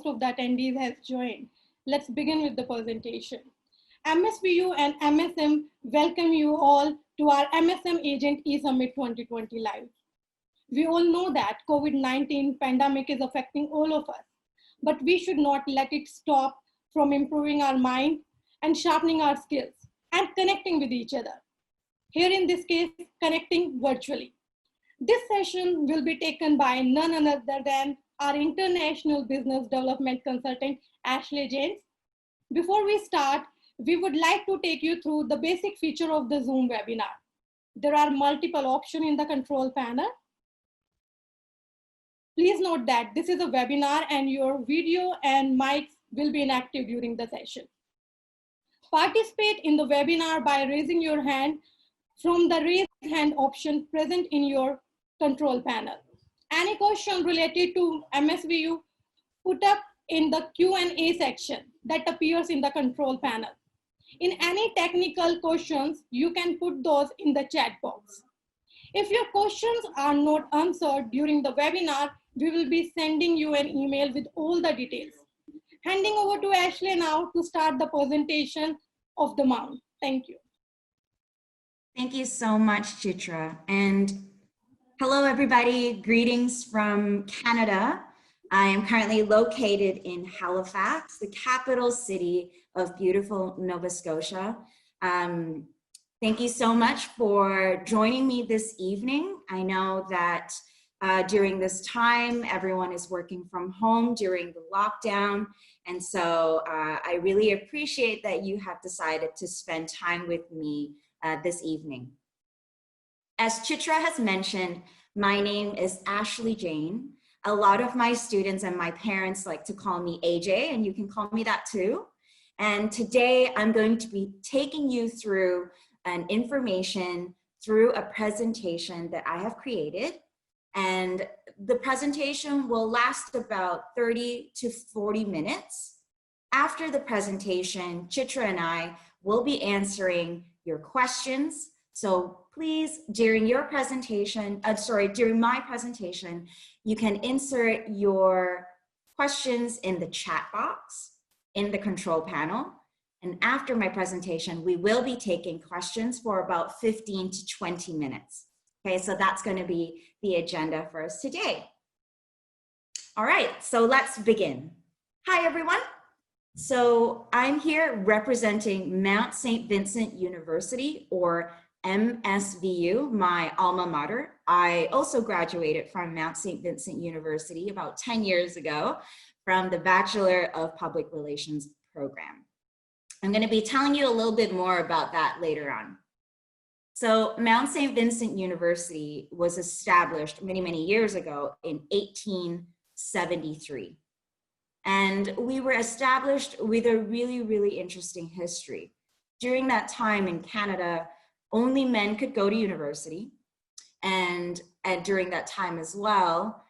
most of the attendees has joined, let's begin with the presentation. MSVU and MSM welcome you all to our MSM Agent eSummit 2020 Live. We all know that COVID-19 pandemic is affecting all of us, but we should not let it stop from improving our mind and sharpening our skills and connecting with each other. Here in this case, connecting virtually. This session will be taken by none other than our international business development consultant, Ashley James. Before we start, we would like to take you through the basic feature of the Zoom webinar. There are multiple options in the control panel. Please note that this is a webinar and your video and mics will be inactive during the session. Participate in the webinar by raising your hand from the raise hand option present in your control panel. Any question related to MSVU, put up in the Q&A section that appears in the control panel. In any technical questions, you can put those in the chat box. If your questions are not answered during the webinar, we will be sending you an email with all the details. Handing over to Ashley now to start the presentation of the Mount. Thank you. Thank you so much, Chitra. And hello, everybody. Greetings from Canada. I am currently located in Halifax, the capital city of beautiful Nova Scotia. Thank you so much for joining me this evening. I know that during this time, everyone is working from home during the lockdown. And so I really appreciate that you have decided to spend time with me this evening. As Chitra has mentioned, my name is Ashley Jane. A lot of my students and my parents like to call me AJ, and you can call me that too. And today I'm going to be taking you through an information through a presentation that I have created. And the presentation will last about 30 to 40 minutes. After the presentation, Chitra and I will be answering your questions. So please, during your presentation, during my presentation, you can insert your questions in the chat box in the control panel. And after my presentation, we will be taking questions for about 15 to 20 minutes. Okay, so that's going to be the agenda for us today. All right, so let's begin. Hi, everyone. So I'm here representing Mount St. Vincent University, or MSVU, my alma mater. I also graduated from Mount St. Vincent University about 10 years ago from the Bachelor of Public Relations program. I'm going to be telling you a little bit more about that later on. So Mount St. Vincent University was established many, many years ago in 1873. And we were established with a really, really interesting history. During that time in Canada, only men could go to university. And during that time as well,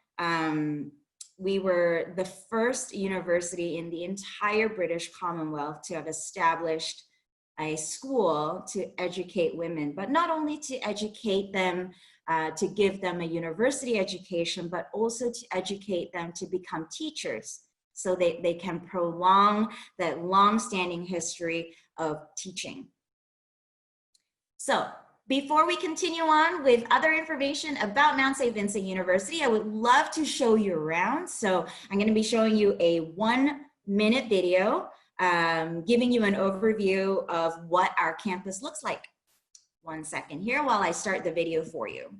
we were the first university in the entire British Commonwealth to have established a school to educate women, but not only to educate them, to give them a university education, but also to educate them to become teachers so they can prolong that long-standing history of teaching. So before we continue on with other information about Mount St. Vincent University, I would love to show you around. So I'm going to be showing you a 1-minute video giving you an overview of what our campus looks like. 1 second here while I start the video for you.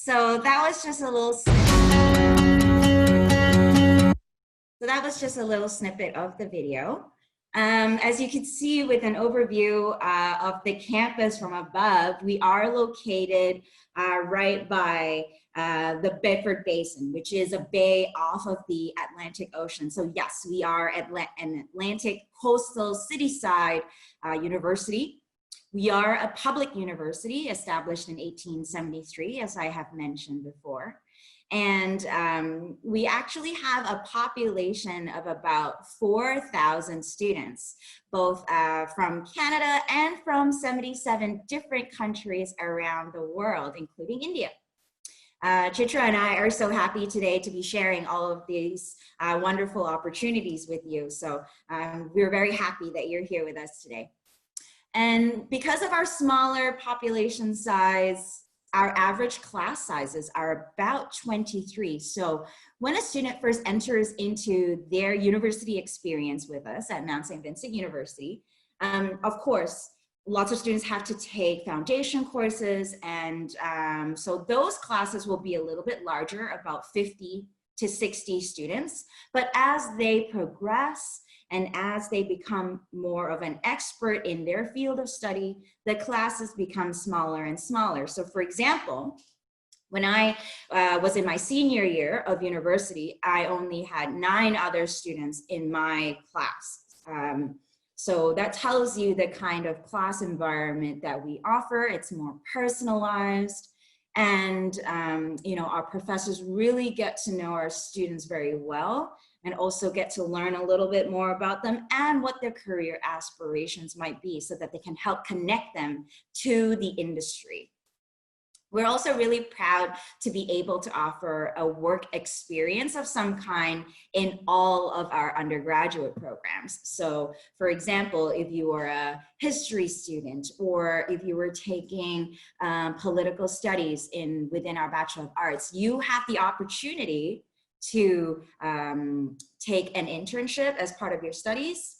So that was just a little snippet of the video. As you can see with an overview of the campus from above, we are located right by the Bedford Basin, which is a bay off of the Atlantic Ocean. So yes, we are an Atlantic coastal city-side university. We are a public university established in 1873, as I have mentioned before. And we actually have a population of about 4,000 students, both from Canada and from 77 different countries around the world, including India. Chitra and I are so happy today to be sharing all of these wonderful opportunities with you. So we're very happy that you're here with us today. And because of our smaller population size, our average class sizes are about 23. So when a student first enters into their university experience with us at Mount St. Vincent University, of course, lots of students have to take foundation courses. And so those classes will be a little bit larger, about 50 to 60 students. But as they progress, and as they become more of an expert in their field of study, the classes become smaller and smaller. So for example, when I was in my senior year of university, I only had 9 other students in my class. So that tells you the kind of class environment that we offer. It's more personalized. And you know, our professors really get to know our students very well, and also get to learn a little bit more about them and what their career aspirations might be, so that they can help connect them to the industry. We're also really proud to be able to offer a work experience of some kind in all of our undergraduate programs. So for example, if you are a history student, or if you were taking political studies within our Bachelor of Arts, you have the opportunity to take an internship as part of your studies.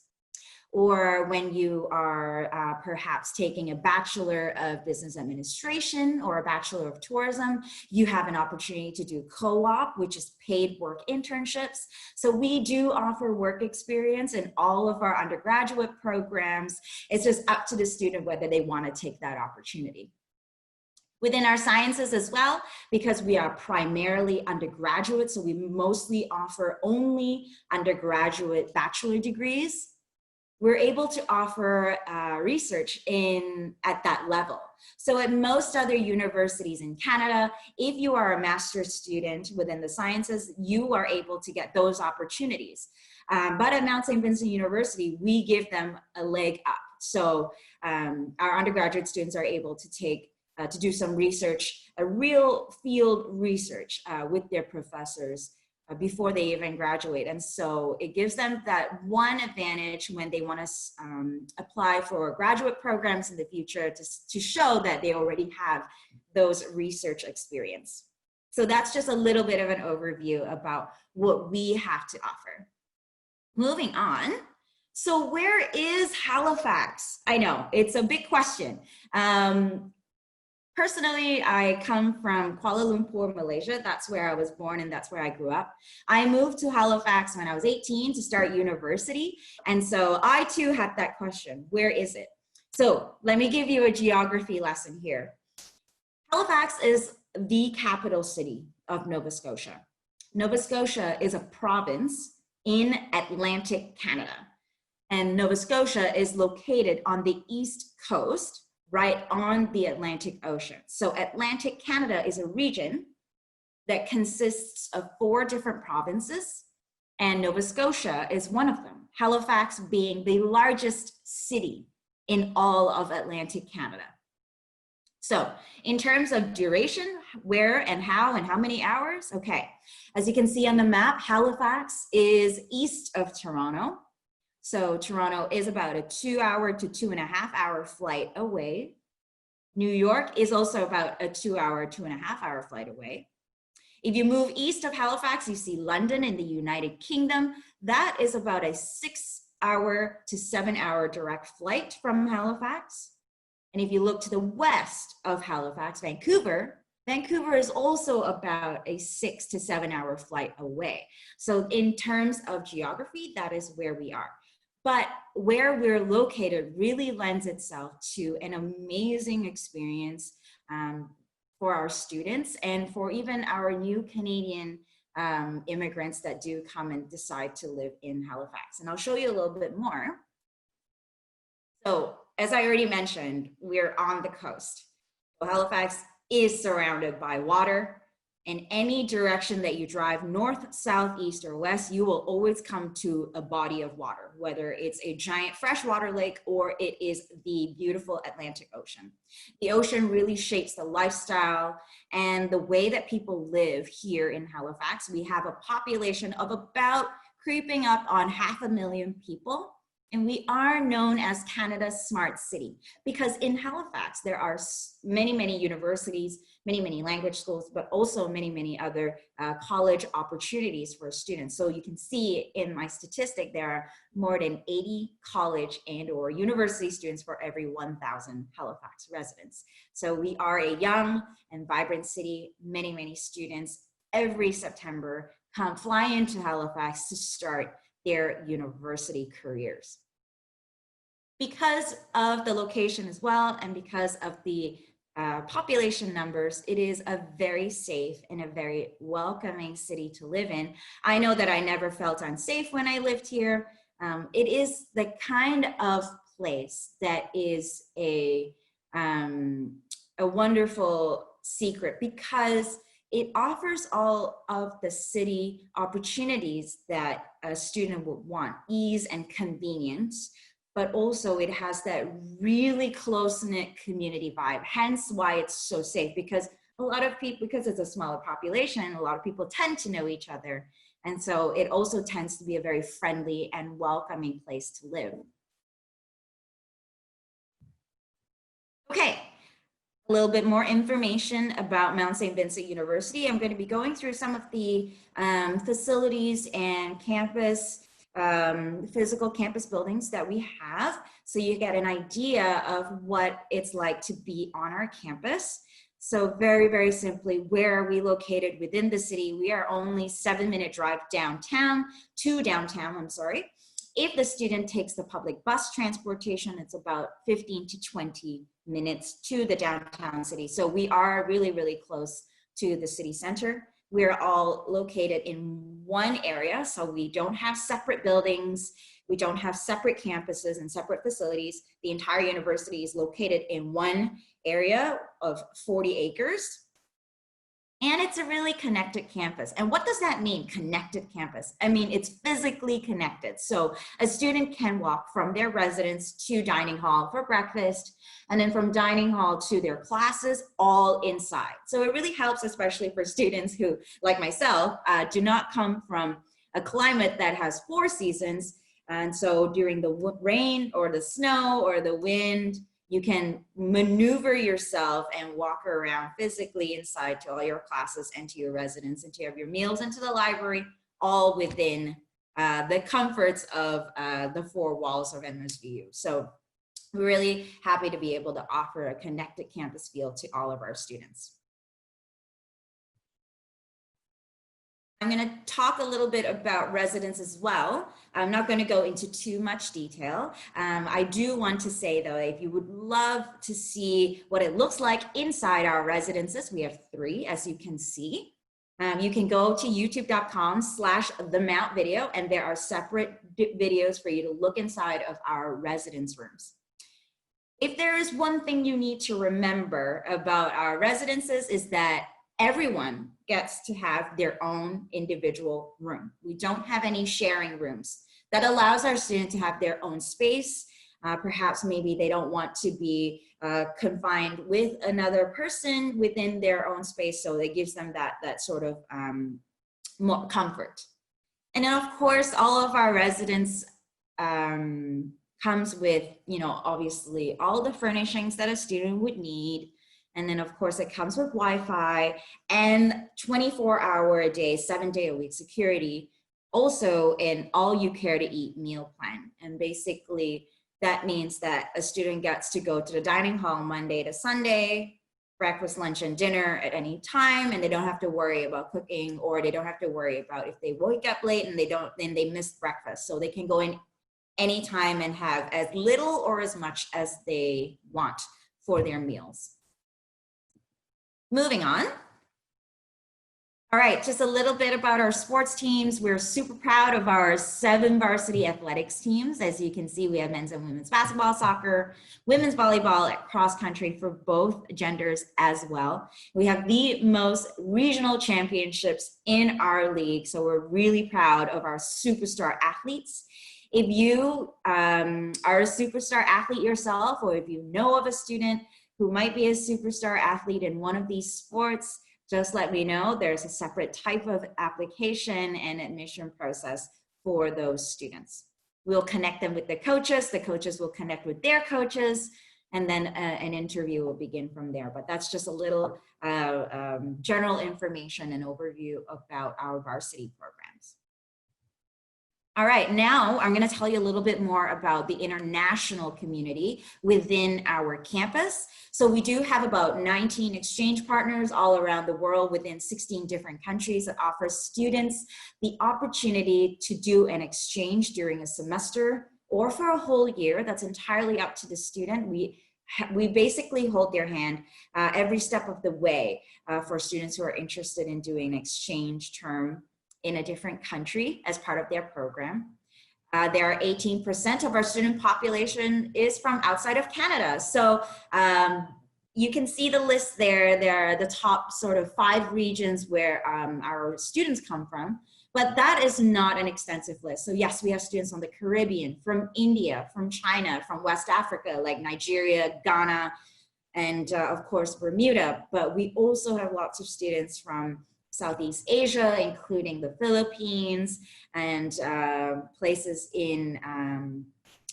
Or when you are perhaps taking a Bachelor of Business Administration or a Bachelor of Tourism, you have an opportunity to do co-op, which is paid work internships. So we do offer work experience in all of our undergraduate programs. It's just up to the student whether they want to take that opportunity. Within our sciences as well, because we are primarily undergraduate, so we mostly offer only undergraduate bachelor degrees, we're able to offer research at that level. So at most other universities in Canada, if you are a master's student within the sciences, you are able to get those opportunities. But at Mount St. Vincent University, we give them a leg up. So our undergraduate students are able to do some research, a real field research with their professors before they even graduate. And so it gives them that one advantage when they want to apply for graduate programs in the future, to show that they already have those research experience. So that's just a little bit of an overview about what we have to offer. Moving on. So where is Halifax? I know, it's a big question. Personally, I come from Kuala Lumpur, Malaysia. That's where I was born and that's where I grew up. I moved to Halifax when I was 18 to start university. And so I too had that question, where is it? So let me give you a geography lesson here. Halifax is the capital city of Nova Scotia. Nova Scotia is a province in Atlantic Canada. And Nova Scotia is located on the east coast, right on the Atlantic Ocean. So Atlantic Canada is a region that consists of 4 different provinces, and Nova Scotia is one of them, Halifax being the largest city in all of Atlantic Canada. So in terms of duration, where and how many hours? Okay, as you can see on the map, Halifax is east of Toronto. So Toronto is about a 2-hour to 2.5-hour flight away. New York is also about a 2-hour, 2.5-hour flight away. If you move east of Halifax, you see London in the United Kingdom. That is about a 6-hour to 7-hour direct flight from Halifax. And if you look to the west of Halifax, Vancouver, Vancouver is also about a 6 to 7 hour flight away. So in terms of geography, that is where we are. But where we're located really lends itself to an amazing experience for our students and for even our new Canadian immigrants that do come and decide to live in Halifax. And I'll show you a little bit more. So as I already mentioned, we're on the coast. So Halifax is surrounded by water. In any direction that you drive, north, south, east, or west, you will always come to a body of water, whether it's a giant freshwater lake or it is the beautiful Atlantic Ocean. The ocean really shapes the lifestyle and the way that people live here in Halifax. We have a population of about creeping up on 500,000 people. And we are known as Canada's smart city because in Halifax, there are many, many universities, many, many language schools, but also many, many other college opportunities for students. So you can see in my statistic, there are more than 80 college and or university students for every 1,000 Halifax residents. So we are a young and vibrant city. Many, many students every September fly into Halifax to start their university careers. Because of the location as well, and because of the population numbers, it is a very safe and a very welcoming city to live in. I know that I never felt unsafe when I lived here. It is the kind of place that is a wonderful secret because it offers all of the city opportunities that a student would want, ease and convenience, but also it has that really close-knit community vibe, hence why it's so safe, because a lot of people, because it's a smaller population, a lot of people tend to know each other. And so it also tends to be a very friendly and welcoming place to live. Okay. A little bit more information about Mount St. Vincent University. I'm going to be going through some of the facilities and campus, physical campus buildings that we have, so you get an idea of what it's like to be on our campus. So very, very simply, where are we located within the city? We are only 7-minute drive downtown. If the student takes the public bus transportation, it's about 15 to 20 minutes to the downtown city. So we are really, really close to the city center. We're all located in one area, so we don't have separate buildings. We don't have separate campuses and separate facilities. The entire university is located in one area of 40 acres. And it's a really connected campus. And what does that mean, connected campus? I mean, it's physically connected. So a student can walk from their residence to dining hall for breakfast, and then from dining hall to their classes, all inside. So it really helps, especially for students who, like myself, do not come from a climate that has 4 seasons. And so during the rain or the snow or the wind, you can maneuver yourself and walk around physically inside to all your classes and to your residence and to have your meals and to the library, all within the comforts of the 4 walls of MSVU. So we're really happy to be able to offer a connected campus feel to all of our students. I'm going to talk a little bit about residence as well. I'm not going to go into too much detail. I do want to say, though, if you would love to see what it looks like inside our residences, we have 3, as you can see. You can go to youtube.com/themountvideo, and there are separate videos for you to look inside of our residence rooms. If there is one thing you need to remember about our residences is that everyone gets to have their own individual room. We don't have any sharing rooms. That allows our students to have their own space. Perhaps maybe they don't want to be confined with another person within their own space, so it gives them that sort of more comfort. And then of course, all of our residents comes with, obviously all the furnishings that a student would need. And then of course it comes with Wi-Fi and 24-hour-a-day, 7-day-a-week security. Also an all-you-care-to-eat meal plan. And basically that means that a student gets to go to the dining hall Monday to Sunday, breakfast, lunch, and dinner at any time, and they don't have to worry about cooking, or they don't have to worry about if they wake up late and they miss breakfast. So they can go in anytime and have as little or as much as they want for their meals. Moving on. All right, just a little bit about our sports teams. We're super proud of our 7 varsity athletics teams. As you can see, we have men's and women's basketball, soccer, women's volleyball, cross country for both genders as well. We have the most regional championships in our league, so we're really proud of our superstar athletes. If you are a superstar athlete yourself, or if you know of a student who might be a superstar athlete in one of these sports, just let me know. There's a separate type of application and admission process for those students. We'll connect them with the coaches will connect with their coaches, and then an interview will begin from there. But that's just a little general information and overview about our varsity programs. All right, now I'm going to tell you a little bit more about the international community within our campus. So we do have about 19 exchange partners all around the world within 16 different countries that offer students the opportunity to do an exchange during a semester or for a whole year. That's entirely up to the student. We basically hold their hand every step of the way for students who are interested in doing an exchange term in a different country as part of their program. There are 18% of our student population is from outside of Canada. So you can see the list there. There are the top sort of 5 regions where our students come from, but that is not an extensive list. So yes, we have students from the Caribbean, from India, from China, from West Africa, like Nigeria, Ghana, and of course, Bermuda. But we also have lots of students from Southeast Asia, including the Philippines and places in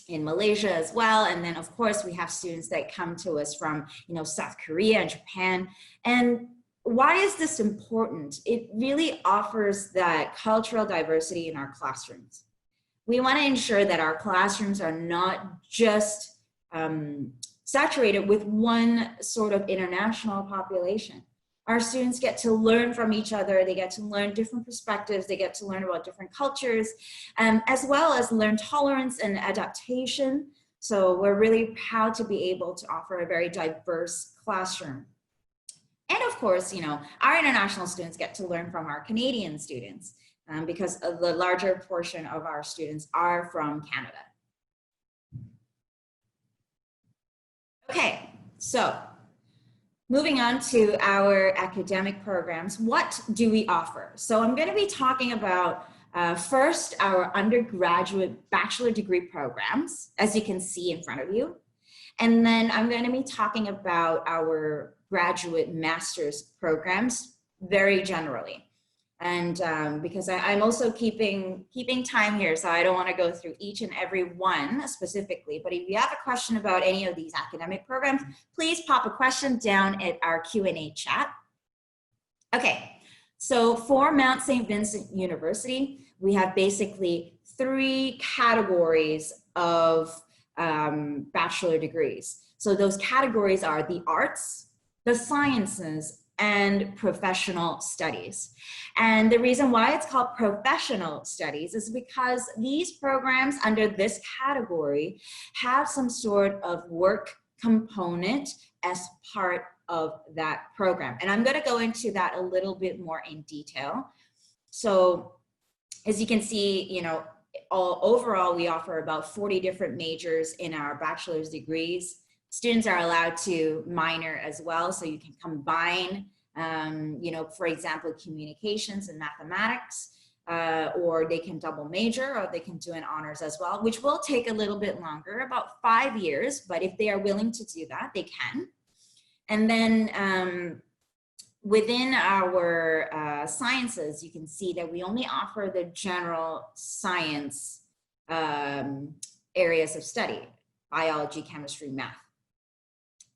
Malaysia as well. And then of course we have students that come to us from, South Korea and Japan. And why is this important? It really offers that cultural diversity in our classrooms. We want to ensure that our classrooms are not just saturated with one sort of international population. Our students get to learn from each other. They get to learn different perspectives. They get to learn about different cultures, as well as learn tolerance and adaptation. So we're really proud to be able to offer a very diverse classroom. And of course, our international students get to learn from our Canadian students because the larger portion of our students are from Canada. Okay, so moving on to our academic programs, what do we offer? So I'm going to be talking about first our undergraduate bachelor degree programs, as you can see in front of you. And then I'm going to be talking about our graduate master's programs very generally. And because I'm also keeping time here, so I don't want to go through each and every one specifically, but if you have a question about any of these academic programs, please pop a question down at our Q&A chat. Okay, so for Mount St. Vincent University, we have basically 3 categories of bachelor degrees. So those categories are the arts, the sciences, and professional studies. And the reason why it's called professional studies is because these programs under this category have some sort of work component as part of that program. And I'm going to go into that a little bit more in detail. So as you can see, overall, we offer about 40 different majors in our bachelor's degrees. Students are allowed to minor as well, so you can combine, for example, communications and mathematics, or they can double major, or they can do an honors as well, which will take a little bit longer, about 5 years, but if they are willing to do that, they can. And then within our sciences, you can see that we only offer the general science areas of study, biology, chemistry, math.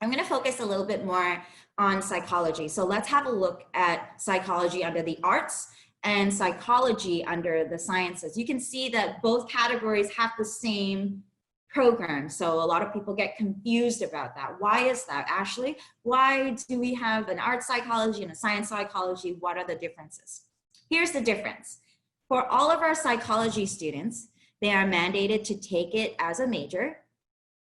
I'm going to focus a little bit more on psychology. So let's have a look at psychology under the arts and psychology under the sciences. You can see that both categories have the same program. So a lot of people get confused about that. Why is that, Ashley? Why do we have an art psychology and a science psychology? What are the differences? Here's the difference. For all of our psychology students, they are mandated to take it as a major,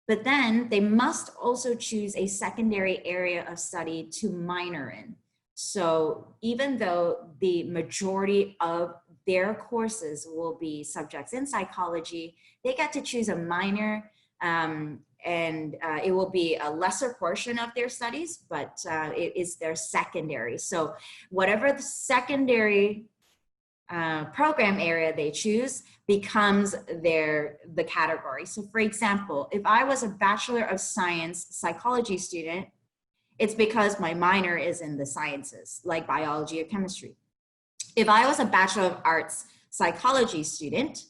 but then they must also choose a secondary area of study to minor in. So even though the majority of their courses will be subjects in psychology, they get to choose a minor, and it will be a lesser portion of their studies, but it is their secondary. So whatever the secondary program area they choose becomes the category. So for example, if I was a Bachelor of Science psychology student, it's because my minor is in the sciences, like biology or chemistry. If I was a Bachelor of Arts psychology student,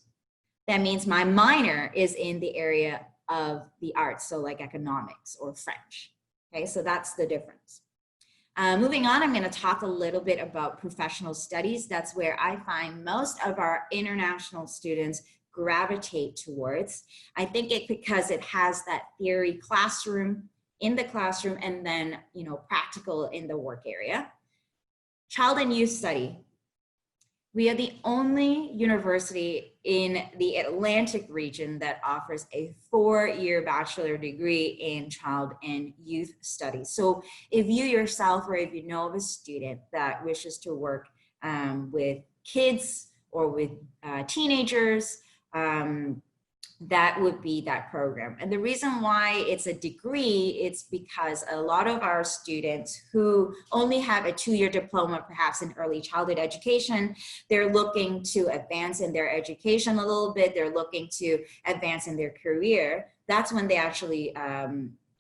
that means my minor is in the area of the arts, so like economics or French. Okay, so that's the difference. Moving on, I'm going to talk a little bit about professional studies. That's where I find most of our international students gravitate towards. I think it because it has that theory classroom in the classroom and then, you know, practical in the work area. Child and youth study. We are the only university in the Atlantic region that offers a 4-year bachelor degree in child and youth studies. So if you yourself or if you know of a student that wishes to work with kids or with teenagers, that would be that program. And the reason why it's a degree, it's because a lot of our students who only have a 2-year diploma, perhaps in early childhood education, they're looking to advance in their education a little bit, they're looking to advance in their career. That's when they actually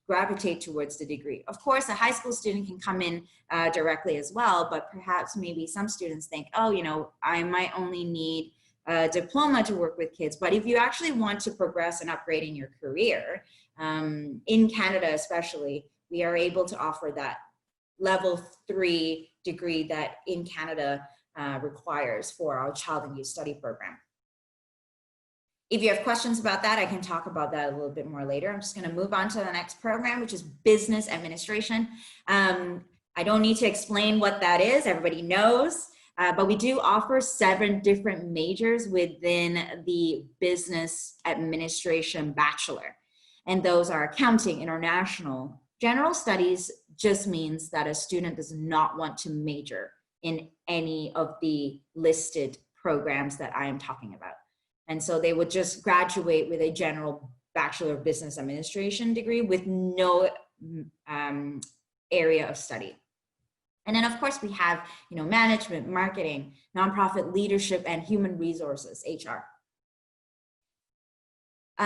gravitate towards the degree. Of course, a high school student can come in directly as well, but perhaps maybe some students think, oh, you know, I might only need a diploma to work with kids. But if you actually want to progress and upgrade in your career, in Canada especially, we are able to offer that level 3 degree that in Canada requires for our child and youth study program. If you have questions about that, I can talk about that a little bit more later. I'm just going to move on to the next program, which is business administration. I don't need to explain what that is. Everybody knows. But we do offer 7 different majors within the business administration bachelor. And those are accounting, international. General studies just means that a student does not want to major in any of the listed programs that I am talking about. And so they would just graduate with a general Bachelor of Business Administration degree with no area of study. And then of course we have, you know, management, marketing, nonprofit leadership, and human resources, HR.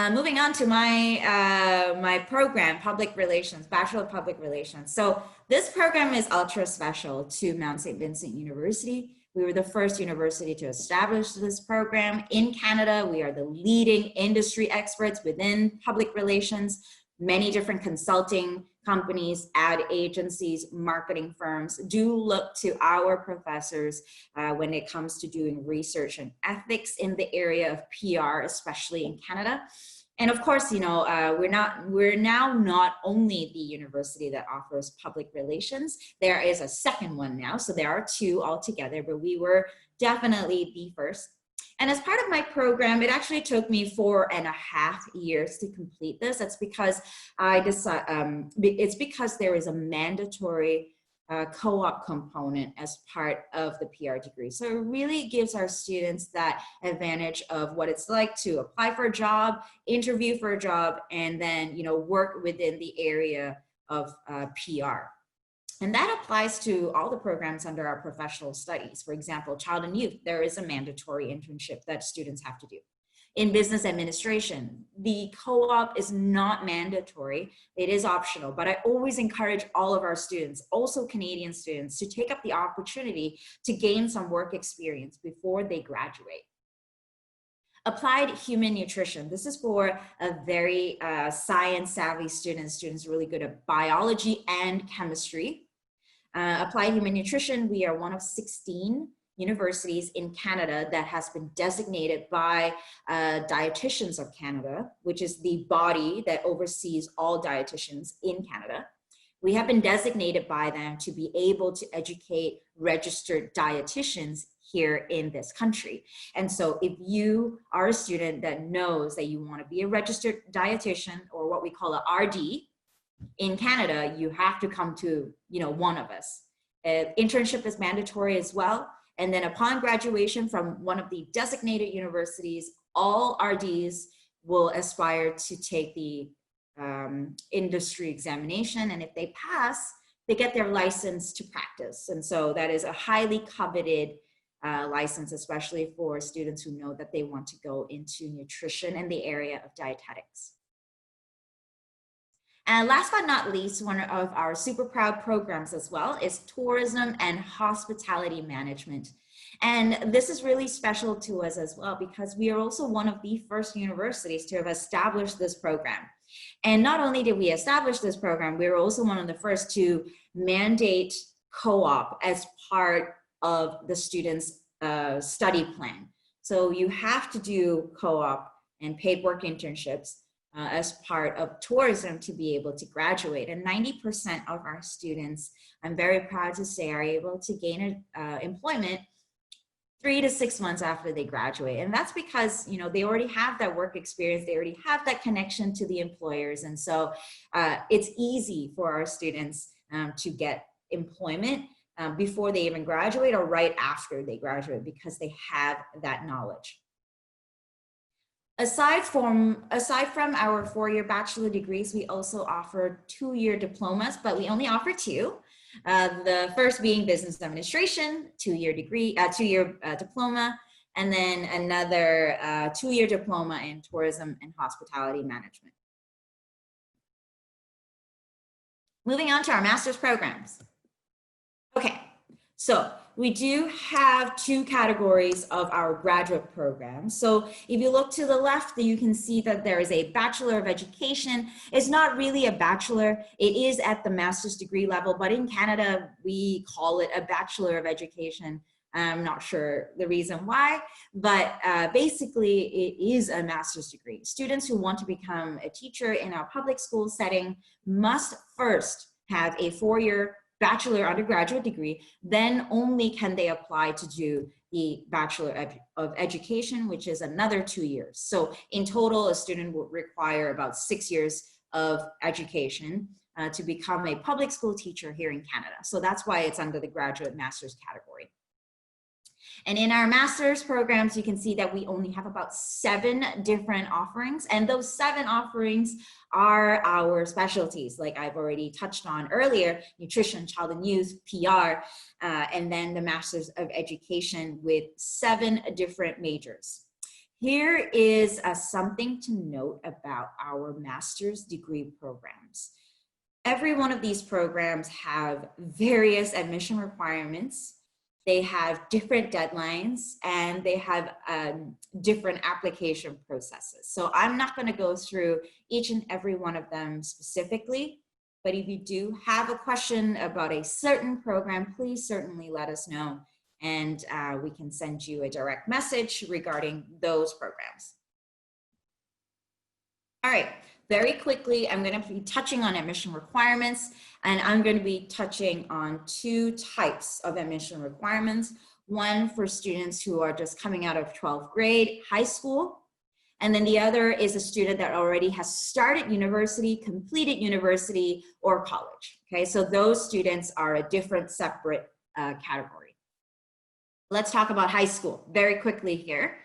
Moving on to my, my program, public relations, Bachelor of Public Relations. So this program is ultra special to Mount St. Vincent University. We were the first university to establish this program in Canada. We are the leading industry experts within public relations. Many different consulting companies, ad agencies, marketing firms do look to our professors when it comes to doing research and ethics in the area of PR, especially in Canada. And of course, you know, we're now not only the university that offers public relations. There is a second one now, so there are 2 altogether, but we were definitely the first. And as part of my program, it actually took me 4.5 years to complete this. That's because I decided, it's because there is a mandatory co-op component as part of the PR degree. So it really gives our students that advantage of what it's like to apply for a job, interview for a job, and then, you know, work within the area of PR. And that applies to all the programs under our professional studies. For example, child and youth, there is a mandatory internship that students have to do. In business administration, the co-op is not mandatory, it is optional, but I always encourage all of our students, also Canadian students, to take up the opportunity to gain some work experience before they graduate. Applied human nutrition. This is for a very science savvy students really good at biology and chemistry. Applied human nutrition, we are one of 16 universities in Canada that has been designated by Dietitians of Canada, which is the body that oversees all dietitians in Canada. We have been designated by them to be able to educate registered dietitians here in this country. And so if you are a student that knows that you want to be a registered dietitian, or what we call an RD in Canada, you have to come to, one of us. Internship is mandatory as well. And then upon graduation from one of the designated universities, all RDs will aspire to take the industry examination. And if they pass, they get their license to practice. And so that is a highly coveted license, especially for students who know that they want to go into nutrition and the area of dietetics. And last but not least, one of our super proud programs as well is tourism and hospitality management. And this is really special to us as well, because we are also one of the first universities to have established this program. And not only did we establish this program, we were also one of the first to mandate co-op as part of the students' study plan. So you have to do co-op and paid work internships as part of tourism to be able to graduate. And 90% of our students, I'm very proud to say, are able to gain employment 3 to 6 months after they graduate. And that's because, they already have that work experience, they already have that connection to the employers. And so it's easy for our students to get employment before they even graduate or right after they graduate, because they have that knowledge. Aside from our 4-year bachelor degrees, we also offer 2-year diplomas, but we only offer 2. The first being business administration, 2-year degree, 2-year diploma, and then another 2-year diploma in tourism and hospitality management. Moving on to our master's programs. Okay, so we do have 2 categories of our graduate program. So if you look to the left, you can see that there is a Bachelor of Education. It's not really a bachelor. It is at the master's degree level, but in Canada, we call it a Bachelor of Education. I'm not sure the reason why, but basically it is a master's degree. Students who want to become a teacher in a public school setting must first have a 4-year bachelor undergraduate degree, then only can they apply to do the Bachelor of Education, which is another 2 years. So in total, a student would require about 6 years of education to become a public school teacher here in Canada. So that's why it's under the graduate master's category. And in our master's programs, you can see that we only have about 7 different offerings, and those 7 offerings are our specialties, like I've already touched on earlier: nutrition, child and youth, PR, and then the Master's of Education with 7 different majors. Here is something to note about our master's degree programs. Every one of these programs have various admission requirements. They have different deadlines, and they have different application processes. So I'm not going to go through each and every one of them specifically, but if you do have a question about a certain program, please certainly let us know, and we can send you a direct message regarding those programs. All right, very quickly, I'm going to be touching on admission requirements, and I'm going to be touching on 2 types of admission requirements. One for students who are just coming out of 12th grade, high school, and then the other is a student that already has started university, completed university, or college. Okay, so those students are a different, separate category. Let's talk about high school very quickly here.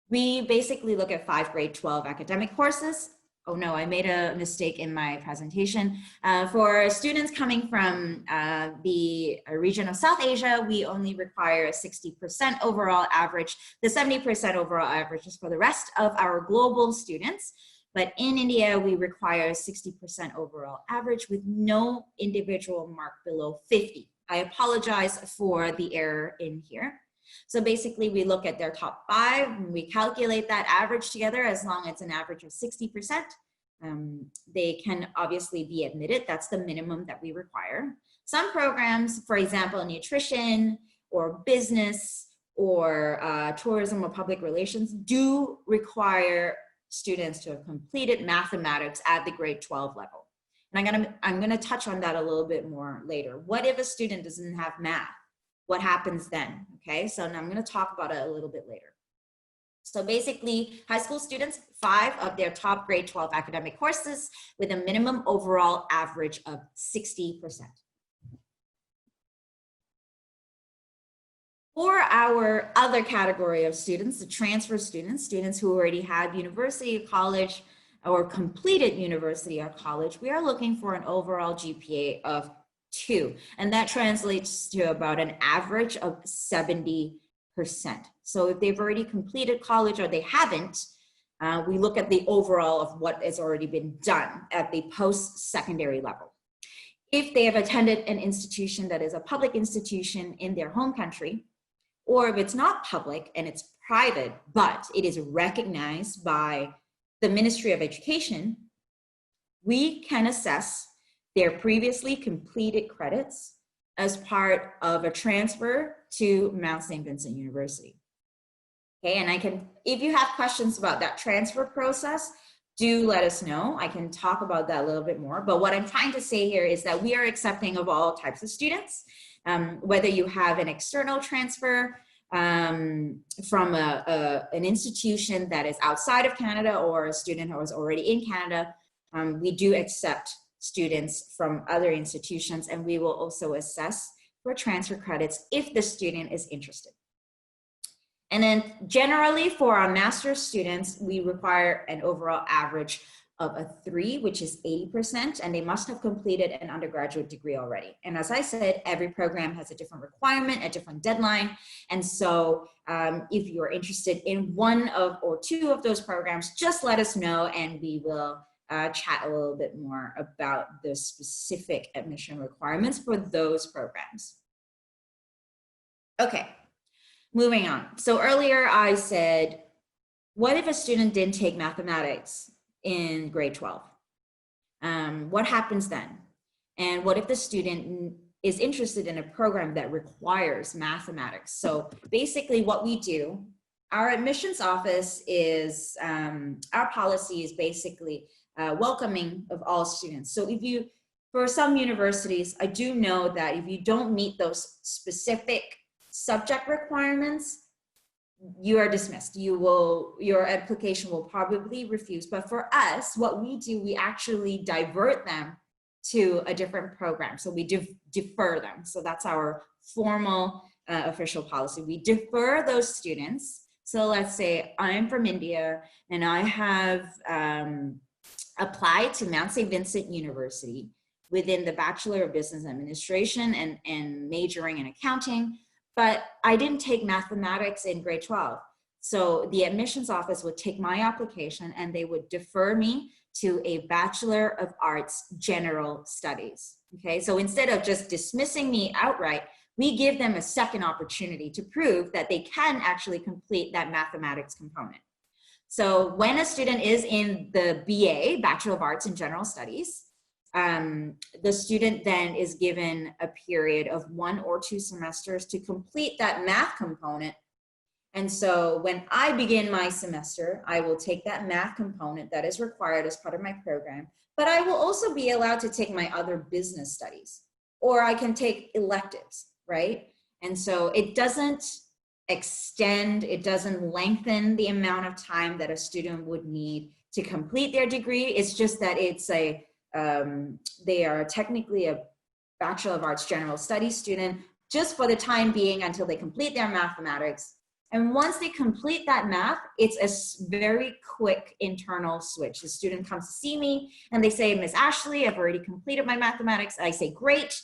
We basically look at 5 grade 12 academic courses. Oh no, I made a mistake in my presentation. For students coming from the region of South Asia, we only require a 60% overall average. The 70% overall average is for the rest of our global students. But in India, we require a 60% overall average with no individual mark below 50. I apologize for the error in here. So basically, we look at their top 5, and we calculate that average together. As long as it's an average of 60%, they can obviously be admitted. That's the minimum that we require. Some programs, for example, nutrition or business or tourism or public relations do require students to have completed mathematics at the grade 12 level. And I'm gonna touch on that a little bit more later. What if a student doesn't have math? What happens then? Okay, so now I'm gonna talk about it a little bit later. So basically, high school students, 5 of their top grade 12 academic courses with a minimum overall average of 60%. For our other category of students, the transfer students, students who already have university, college, or completed university or college, we are looking for an overall GPA of 2, and that translates to about an average of 70%. So if they've already completed college or they haven't, we look at the overall of what has already been done at the post-secondary level. If they have attended an institution that is a public institution in their home country, or if it's not public and it's private, but it is recognized by the Ministry of Education, we can assess their previously completed credits as part of a transfer to Mount St. Vincent University. Okay, and if you have questions about that transfer process, do let us know. I can talk about that a little bit more. But what I'm trying to say here is that we are accepting of all types of students, whether you have an external transfer from an institution that is outside of Canada or a student who is already in Canada. We do accept students from other institutions, and we will also assess for transfer credits if the student is interested. And then generally for our master's students, we require an overall average of a 3, which is 80%, and they must have completed an undergraduate degree already. And as I said, every program has a different requirement, a different deadline. And so if you're interested in one of or 2 of those programs, just let us know and we will chat a little bit more about the specific admission requirements for those programs. Okay, moving on. So earlier I said, what if a student didn't take mathematics in grade 12? What happens then? And what if the student is interested in a program that requires mathematics? So basically what we do, our admissions office is, our policy is basically welcoming of all students. So for some universities, I do know that if you don't meet those specific subject requirements, you are dismissed. Your application will probably refuse. But for us, what we do, we actually divert them to a different program. So we defer them. So that's our formal official policy. We defer those students. So let's say I'm from India and I have applied to Mount St. Vincent University within the Bachelor of Business Administration and majoring in accounting. But I didn't take mathematics in grade 12. So the admissions office would take my application and they would defer me to a Bachelor of Arts General Studies. Okay, so instead of just dismissing me outright, we give them a second opportunity to prove that they can actually complete that mathematics component. So when a student is in the BA, Bachelor of Arts in General Studies, the student then is given a period of 1 or 2 semesters to complete that math component. And so when I begin my semester, I will take that math component that is required as part of my program, but I will also be allowed to take my other business studies, or I can take electives, right? And so it doesn't extend, it doesn't lengthen the amount of time that a student would need to complete their degree. It's just that it's they are technically a Bachelor of Arts General Studies student just for the time being until they complete their mathematics. And once they complete that math, it's a very quick internal switch. The student comes to see me and they say, Ms. Ashley, I've already completed my mathematics. I say, great,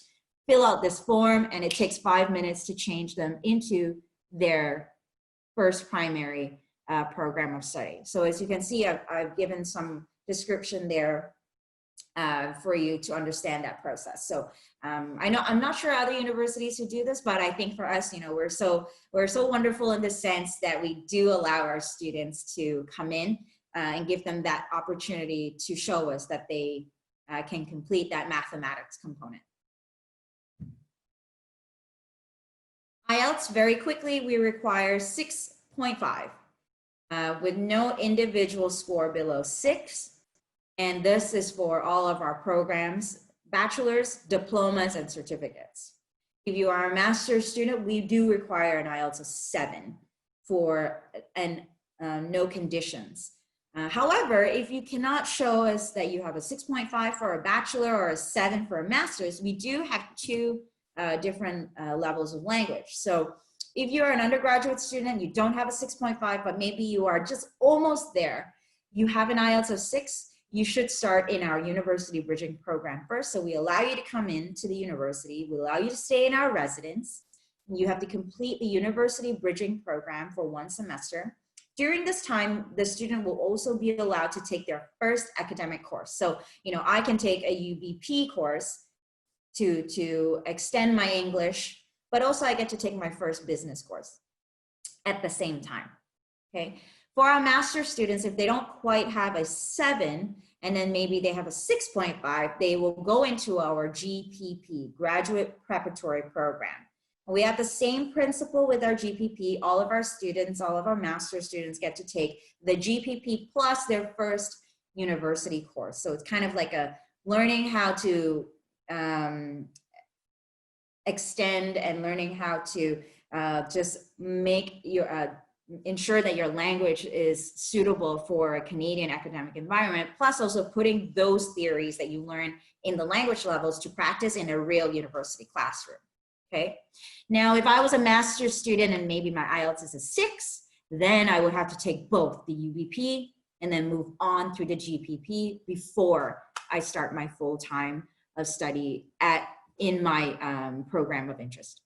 fill out this form, and it takes 5 minutes to change them into their first primary program of study. So as you can see, I've given some description there for you to understand that process. So I'm not sure other universities who do this, but I think for us, we're so wonderful in the sense that we do allow our students to come in and give them that opportunity to show us that they can complete that mathematics component. IELTS, very quickly, we require 6.5 with no individual score below 6. And this is for all of our programs, bachelor's, diplomas, and certificates. If you are a master's student, we do require an IELTS of 7 for no conditions. However, if you cannot show us that you have a 6.5 for a bachelor or a 7 for a master's, we do have 2 different levels of language. So if you're an undergraduate student, you don't have a 6.5, but maybe you are just almost there, you have an IELTS of 6, you should start in our university bridging program first. So we allow you to come into the university, we allow you to stay in our residence. You have to complete the university bridging program for 1 semester. During this time, the student will also be allowed to take their first academic course. So, I can take a UBP course to extend my English, but also I get to take my first business course at the same time, okay? For our master's students, if they don't quite have a 7, and then maybe they have a 6.5, they will go into our GPP, Graduate Preparatory Program. We have the same principle with our GPP. All of our students, all of our master's students get to take the GPP plus their first university course. So it's kind of like a learning how to extend and learning how to just make your, ensure that your language is suitable for a Canadian academic environment, plus also putting those theories that you learn in the language levels to practice in a real university classroom. Okay. Now, if I was a master's student and maybe my IELTS is a 6, then I would have to take both the UBP and then move on through the GPP before I start my full time of study in my program of interest.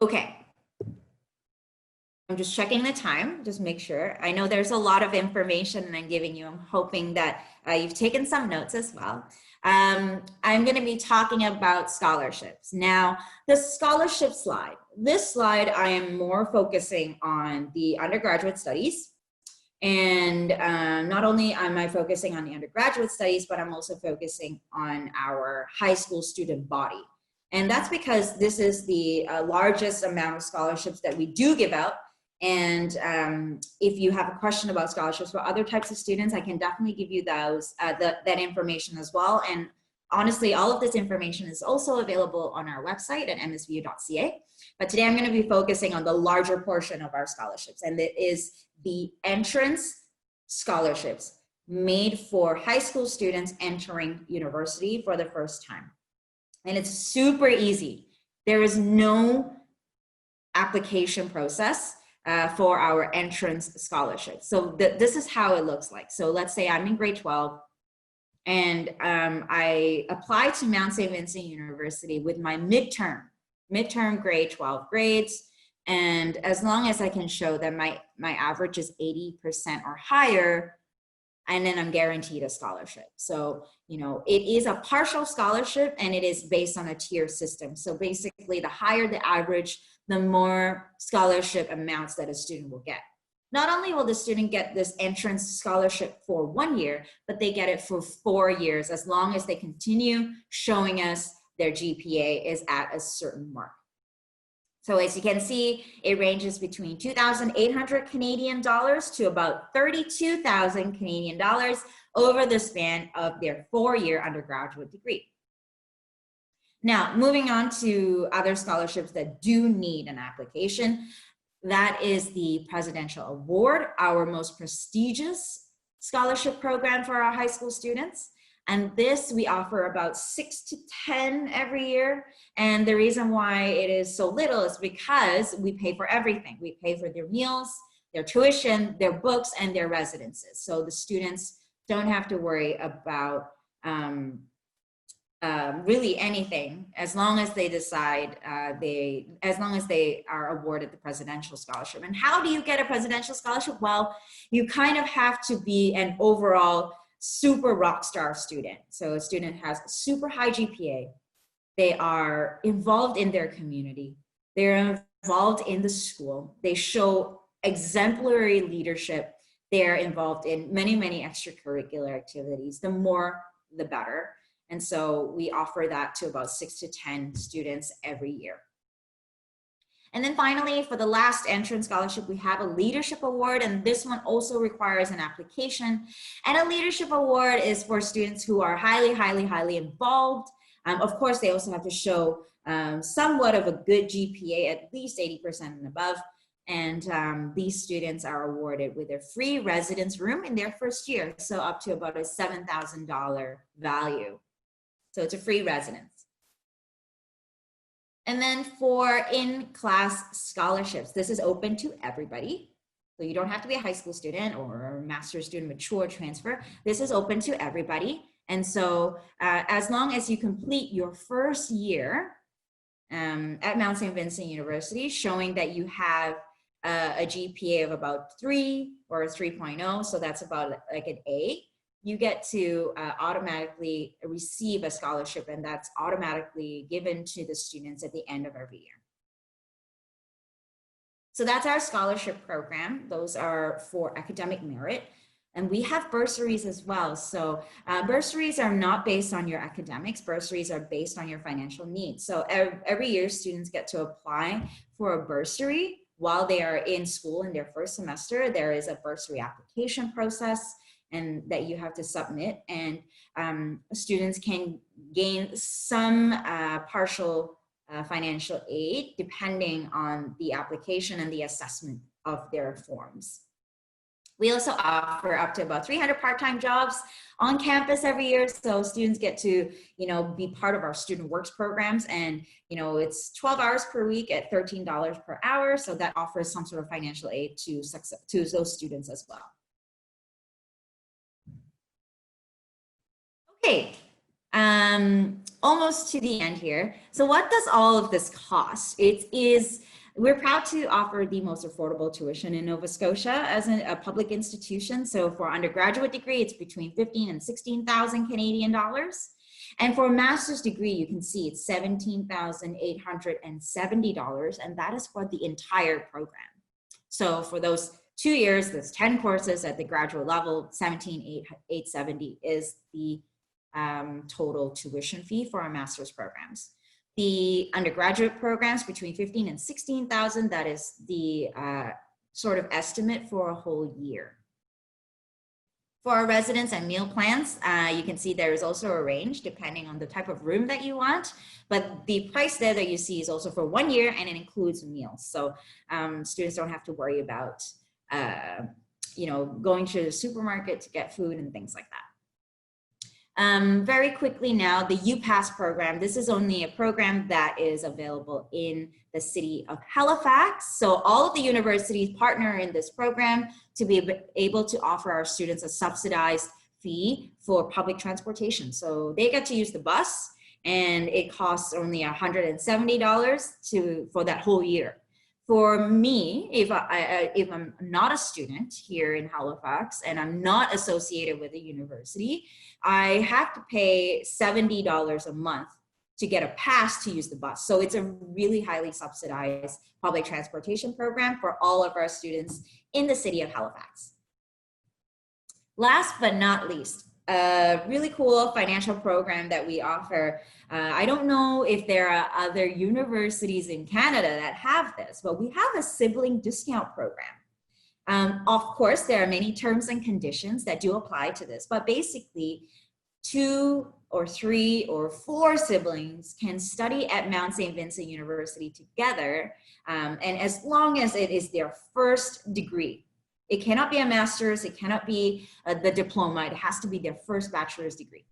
Okay. I'm just checking the time, just make sure. I know there's a lot of information I'm giving you. I'm hoping that you've taken some notes as well. I'm going to be talking about scholarships. Now, the scholarship slide, this slide, I am more focusing on the undergraduate studies. And not only am I focusing on the undergraduate studies, but I'm also focusing on our high school student body. And that's because this is the largest amount of scholarships that we do give out. And if you have a question about scholarships for other types of students, I can definitely give you those that information as well. And honestly, all of this information is also available on our website at msvu.ca. But today I'm going to be focusing on the larger portion of our scholarships, and it is the entrance scholarships made for high school students entering university for the first time. And it's super easy. There is no application process for our entrance scholarship. So this is how it looks like. So let's say I'm in grade 12 and I apply to Mount St. Vincent University with my midterm grade 12 grades. And as long as I can show that my average is 80% or higher, and then I'm guaranteed a scholarship. So, it is a partial scholarship and it is based on a tier system. So basically the higher the average, the more scholarship amounts that a student will get. Not only will the student get this entrance scholarship for 1 year, but they get it for 4 years as long as they continue showing us their GPA is at a certain mark. So as you can see, it ranges between 2,800 Canadian dollars to about 32,000 Canadian dollars over the span of their 4-year undergraduate degree. Now, moving on to other scholarships that do need an application, that is the Presidential Award, our most prestigious scholarship program for our high school students. And this we offer about 6 to 10 every year. And the reason why it is so little is because we pay for everything. We pay for their meals, their tuition, their books, and their residences. So the students don't have to worry about really anything as long as they decide as long as they are awarded the presidential scholarship. And how do you get a presidential scholarship? Well, you kind of have to be an overall super rock star student. So a student has a super high GPA. They are involved in their community. They're involved in the school. They show exemplary leadership. They're involved in many, many extracurricular activities. The more, the better. And so we offer that to about 6 to 10 students every year. And then finally, for the last entrance scholarship, we have a leadership award, and this one also requires an application. And a leadership award is for students who are highly involved. Of course, they also have to show somewhat of a good GPA, at least 80% and above. And these students are awarded with a free residence room in their first year, so up to about a $7,000 value. So it's a free residence. And then for in-class scholarships, this is open to everybody. So you don't have to be a high school student or a master's student, mature transfer. This is open to everybody. And so as long as you complete your first year at Mount St. Vincent University, showing that you have a GPA of about 3 or 3.0, so that's about like an A, you get to automatically receive a scholarship, and that's automatically given to the students at the end of every year. So that's our scholarship program. Those are for academic merit. And we have bursaries as well. So bursaries are not based on your academics. Bursaries are based on your financial needs. So every year, students get to apply for a bursary while they are in school in their first semester. There is a bursary application process and that you have to submit, and students can gain some partial financial aid depending on the application and the assessment of their forms. We also offer up to about 300 part-time jobs on campus every year, so students get to, be part of our student works programs, and it's 12 hours per week at $13 per hour, so that offers some sort of financial aid to those students as well. Okay, almost to the end here. So what does all of this cost? We're proud to offer the most affordable tuition in Nova Scotia as a public institution. So for undergraduate degree, it's between 15 and 16,000 Canadian dollars. And for a master's degree, you can see it's $17,870, and that is for the entire program. So for those 2 years, there's 10 courses at the graduate level, $17,870 is the total tuition fee for our master's programs. The undergraduate programs between 15 and 16,000, that is the sort of estimate for a whole year. For our residence and meal plans, you can see there is also a range depending on the type of room that you want, but the price there that you see is also for 1 year, and it includes meals. So students don't have to worry about going to the supermarket to get food and things like that. Very quickly now, the UPass program. This is only a program that is available in the city of Halifax. So all of the universities partner in this program to be able to offer our students a subsidized fee for public transportation. So they get to use the bus, and it costs only $170 for that whole year. For me, if I'm not a student here in Halifax and I'm not associated with a university, I have to pay $70 a month to get a pass to use the bus. So it's a really highly subsidized public transportation program for all of our students in the city of Halifax. Last but not least, a really cool financial program that we offer. I don't know if there are other universities in Canada that have this, but we have a sibling discount program. Of course, there are many terms and conditions that do apply to this, but basically 2 or 3 or 4 siblings can study at Mount St. Vincent University together, and as long as it is their first degree. It cannot be a master's, it cannot be the diploma, it has to be their first bachelor's degree.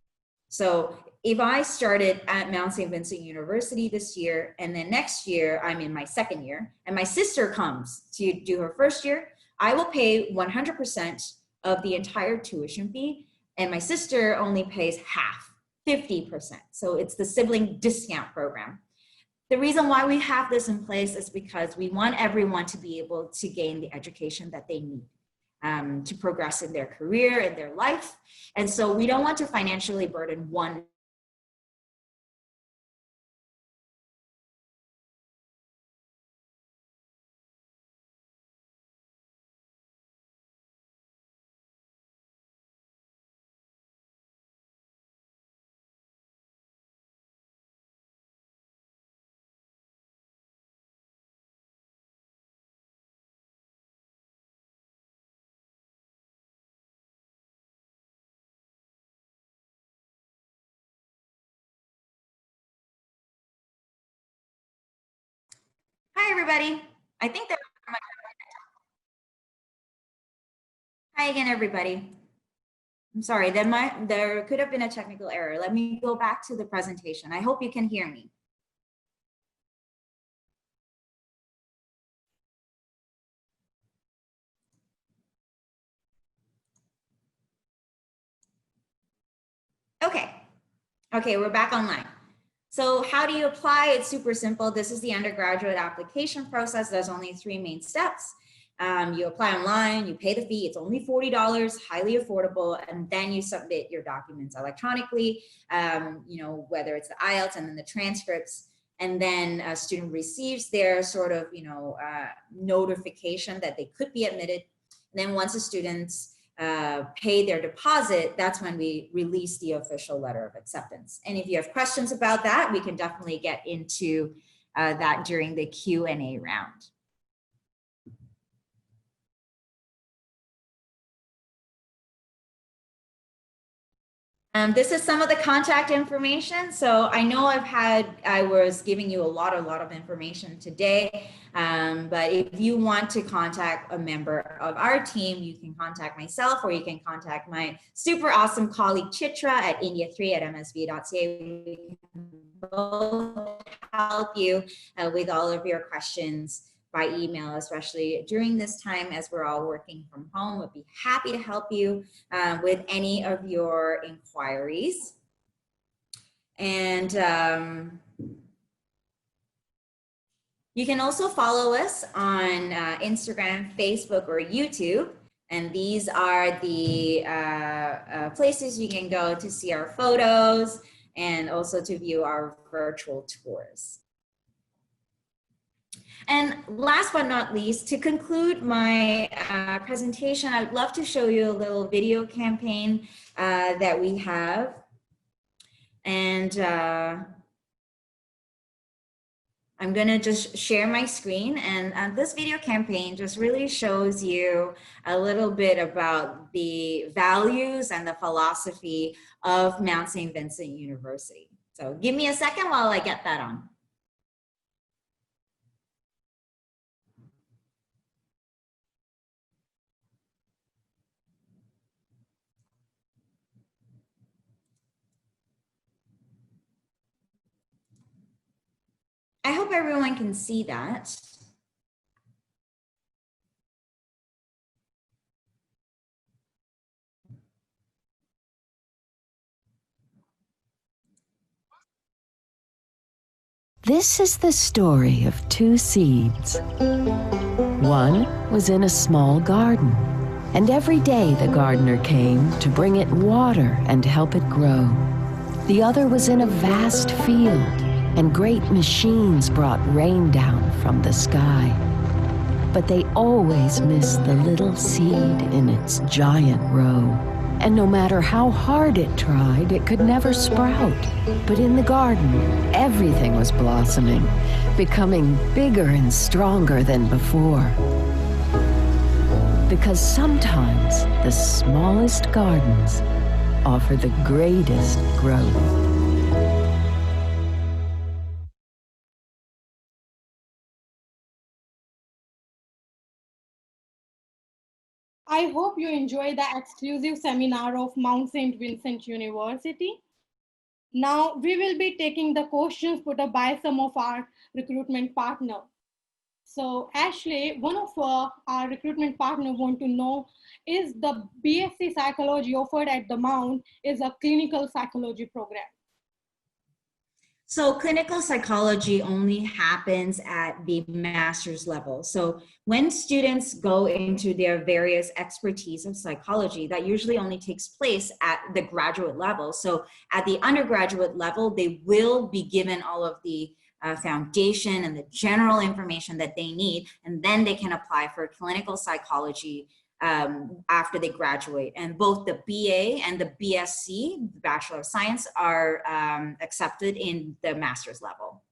So if I started at Mount St. Vincent University this year, and then next year I'm in my second year, and my sister comes to do her first year, I will pay 100% of the entire tuition fee, and my sister only pays half, 50%. So it's the sibling discount program. The reason why we have this in place is because we want everyone to be able to gain the education that they need to progress in their career, in their life. And so we don't want to financially burden one Hi, everybody. I think that. Hi again, everybody. I'm sorry, there could have been a technical error. Let me go back to the presentation. I hope you can hear me. Okay, we're back online. So how do you apply? It's super simple. This is the undergraduate application process. There's only 3 main steps. You apply online, you pay the fee. It's only $40, highly affordable, and then you submit your documents electronically, whether it's the IELTS and then the transcripts. And then a student receives their sort of, notification that they could be admitted. And then once the students pay their deposit, that's when we release the official letter of acceptance. And if you have questions about that, we can definitely get into that during the Q&A round. This is some of the contact information. So I know I was giving you a lot of information today, but if you want to contact a member of our team, you can contact myself or you can contact my super awesome colleague Chitra at india3@msv.ca. We can both help you with all of your questions by email, especially during this time as we're all working from home. We'd be happy to help you with any of your inquiries. And you can also follow us on Instagram, Facebook, or YouTube. And these are the places you can go to see our photos and also to view our virtual tours. And last but not least, to conclude my presentation, I'd love to show you a little video campaign that we have. And I'm gonna just share my screen, and this video campaign just really shows you a little bit about the values and the philosophy of Mount St. Vincent University. So give me a second while I get that on. I hope everyone can see that. This is the story of 2 seeds. One was in a small garden, and every day the gardener came to bring it water and help it grow. The other was in a vast field, and great machines brought rain down from the sky. But they always missed the little seed in its giant row. And no matter how hard it tried, it could never sprout. But in the garden, everything was blossoming, becoming bigger and stronger than before. Because sometimes the smallest gardens offer the greatest growth. I hope you enjoy the exclusive seminar of Mount St. Vincent University. Now we will be taking the questions put up by some of our recruitment partners. So Ashley, one of our recruitment partners want to know, is the BSc Psychology offered at the Mount is a clinical psychology program? So clinical psychology only happens at the master's level. So when students go into their various expertise of psychology, that usually only takes place at the graduate level. So at the undergraduate level, they will be given all of the foundation and the general information that they need, and then they can apply for clinical psychology after they graduate. And both the BA and the BSc, Bachelor of Science, are accepted in the master's level.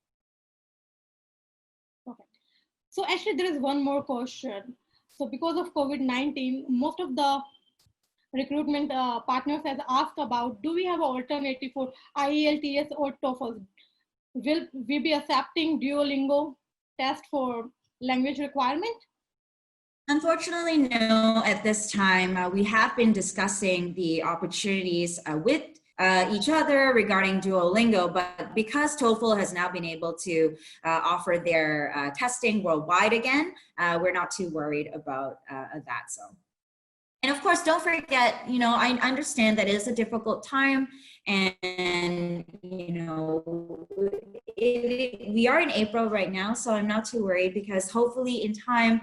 Okay. So actually there is one more question. So because of COVID-19, most of the recruitment partners has asked about, do we have an alternative for IELTS or TOEFL? Will we be accepting Duolingo? test for language requirement? Unfortunately, no, at this time. We have been discussing the opportunities with each other regarding Duolingo, but because TOEFL has now been able to offer their testing worldwide again, we're not too worried about that. So. And of course, don't forget, you know, I understand that it is a difficult time, and, you know, we are in April right now, so I'm not too worried, because hopefully in time,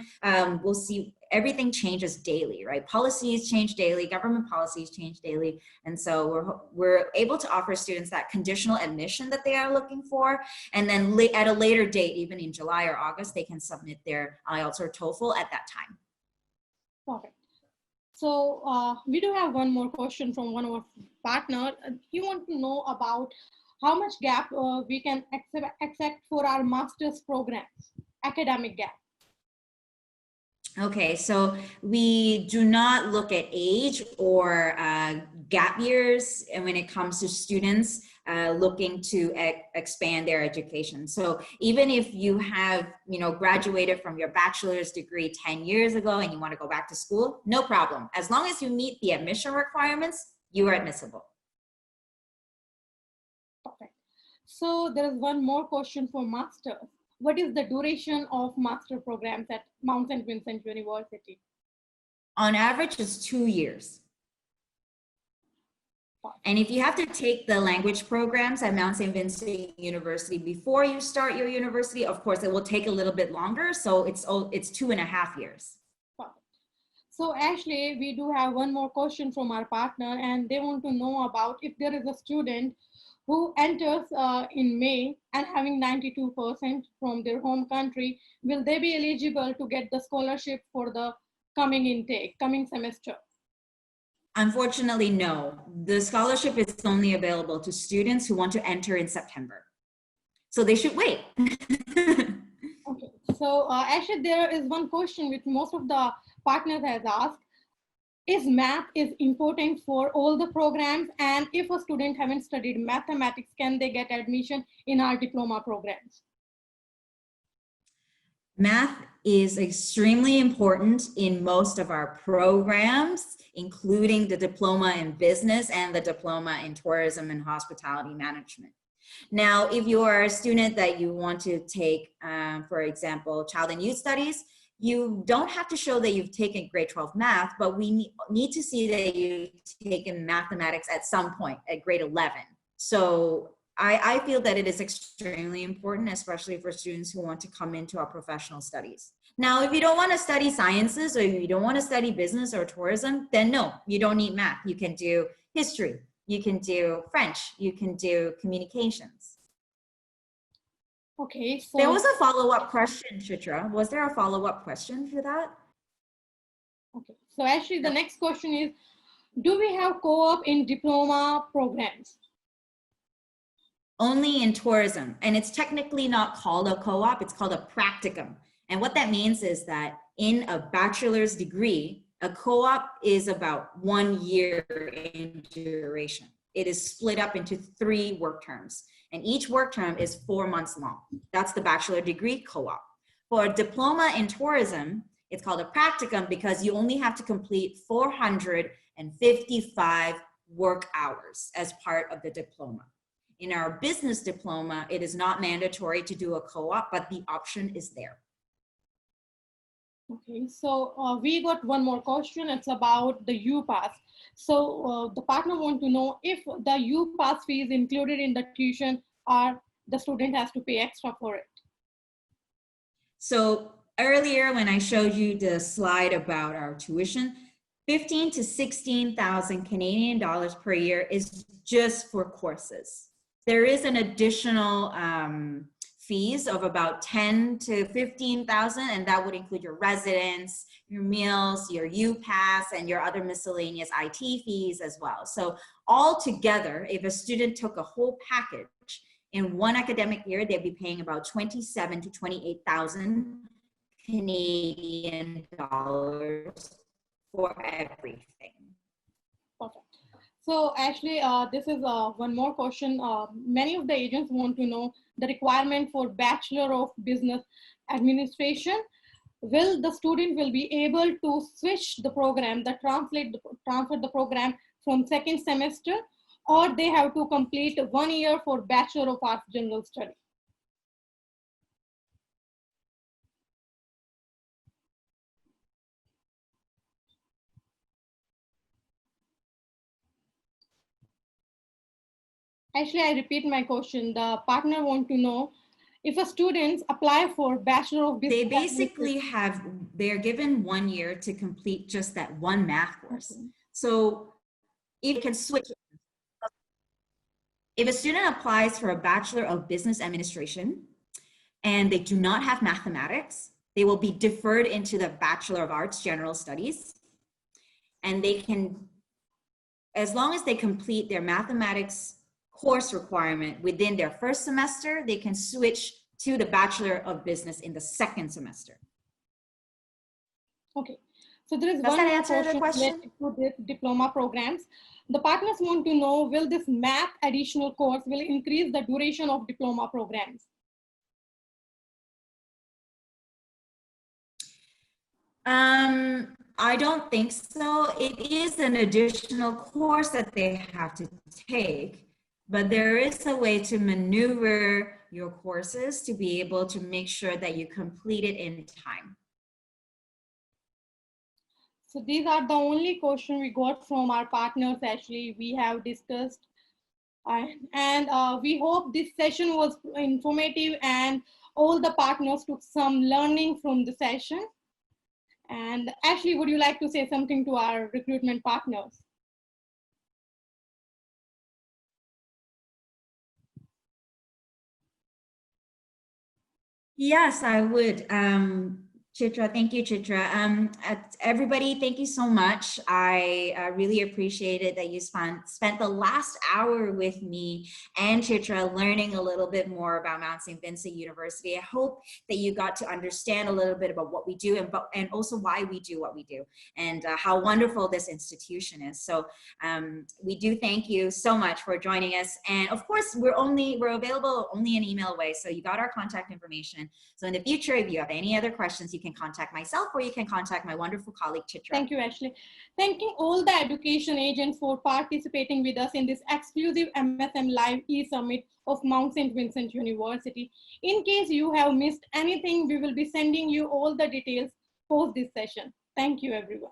we'll see everything changes daily, right? Policies change daily, government policies change daily. And so we're able to offer students that conditional admission that they are looking for. And then at a later date, even in July or August, they can submit their IELTS or TOEFL at that time. Perfect. So we do have one more question from one of our partners. He wants to know about how much gap we can accept for our master's programs, academic gap. Okay, so we do not look at age or gap years and when it comes to students looking to expand their education. So even if you have, you know, graduated from your bachelor's degree 10 years ago and you want to go back to school, no problem. As long as you meet the admission requirements, you are admissible. Perfect. So there is one more question for master. What is the duration of master programs at Mount St. Vincent University? On average, it's 2 years. And if you have to take the language programs at Mount St. Vincent University before you start your university, of course, it will take a little bit longer. So it's 2.5 years. Perfect. So Ashley, we do have one more question from our partner, and they want to know about if there is a student who enters in May and having 92% from their home country, will they be eligible to get the scholarship for the coming intake, coming semester? Unfortunately, no. The scholarship is only available to students who want to enter in September. So they should wait. Okay, so actually there is one question which most of the partners has asked. Is math is important for all the programs? And if a student haven't studied mathematics, can they get admission in our diploma programs? Math is extremely important in most of our programs, including the diploma in business and the diploma in tourism and hospitality management. Now, if you are a student that you want to take, for example, child and youth studies, you don't have to show that you've taken grade 12 math, but we need to see that you've taken mathematics at some point at grade 11. So I feel that it is extremely important, especially for students who want to come into our professional studies. Now, if you don't want to study sciences or if you don't want to study business or tourism, then no, you don't need math. You can do history, you can do French, you can do communications. Okay, so there was a follow-up question, Chitra. Was there a follow-up question for that? Okay, so actually the next question is, do we have co-op in diploma programs? Only in tourism, and it's technically not called a co-op, it's called a practicum. And what that means is that in a bachelor's degree, a co-op is about 1 year in duration. It is split up into 3 work terms, and each work term is 4 months long. That's the bachelor degree co-op. For a diploma in tourism, it's called a practicum because you only have to complete 455 work hours as part of the diploma. In our business diploma, it is not mandatory to do a co-op, but the option is there. Okay, so we got one more question. It's about the U-Pass. So the partner want to know if the U-Pass fee is included in the tuition or the student has to pay extra for it. So earlier when I showed you the slide about our tuition, 15 to 16,000 Canadian dollars per year is just for courses. There is an additional fees of about 10 to 15,000, and that would include your residence, your meals, your U-Pass, and your other miscellaneous IT fees as well. So all together, if a student took a whole package in one academic year, they'd be paying about 27 to 28,000 Canadian dollars for everything. Perfect. So actually, this is one more question. Many of the agents want to know the requirement for Bachelor of Business administration, the student will be able to switch the program, transfer the program from second semester, or they have to complete 1 year for Bachelor of Arts General Study. Actually, I repeat my question. The partner want to know if a student apply for Bachelor of Business. They basically they're given 1 year to complete just that one math course. Okay. So if you can switch, if a student applies for a Bachelor of Business Administration and they do not have mathematics, they will be deferred into the Bachelor of Arts General Studies. And they can, as long as they complete their mathematics course requirement within their first semester, they can switch to the Bachelor of Business in the second semester. Okay, so there is Does one that more answer the question? related to this diploma programs. The partners want to know, will this math additional course will increase the duration of diploma programs? I don't think so. It is an additional course that they have to take, but there is a way to maneuver your courses to be able to make sure that you complete it in time. So these are the only questions we got from our partners. Actually, we have discussed, and we hope this session was informative and all the partners took some learning from the session. And Ashley, would you like to say something to our recruitment partners? Yes, I would. Chitra, thank you, Chitra. Everybody, thank you so much. I really appreciate it that you spent the last hour with me and Chitra learning a little bit more about Mount St. Vincent University. I hope that you got to understand a little bit about what we do and also why we do what we do and how wonderful this institution is. So we do thank you so much for joining us. And of course, we're available only an email away. So you got our contact information. So in the future, if you have any other questions, you can contact myself or you can contact my wonderful colleague, Chitra. Thank you, Ashley. Thanking all the education agents for participating with us in this exclusive MSM Live e-Summit of Mount St. Vincent University. In case you have missed anything, we will be sending you all the details post this session. Thank you, everyone.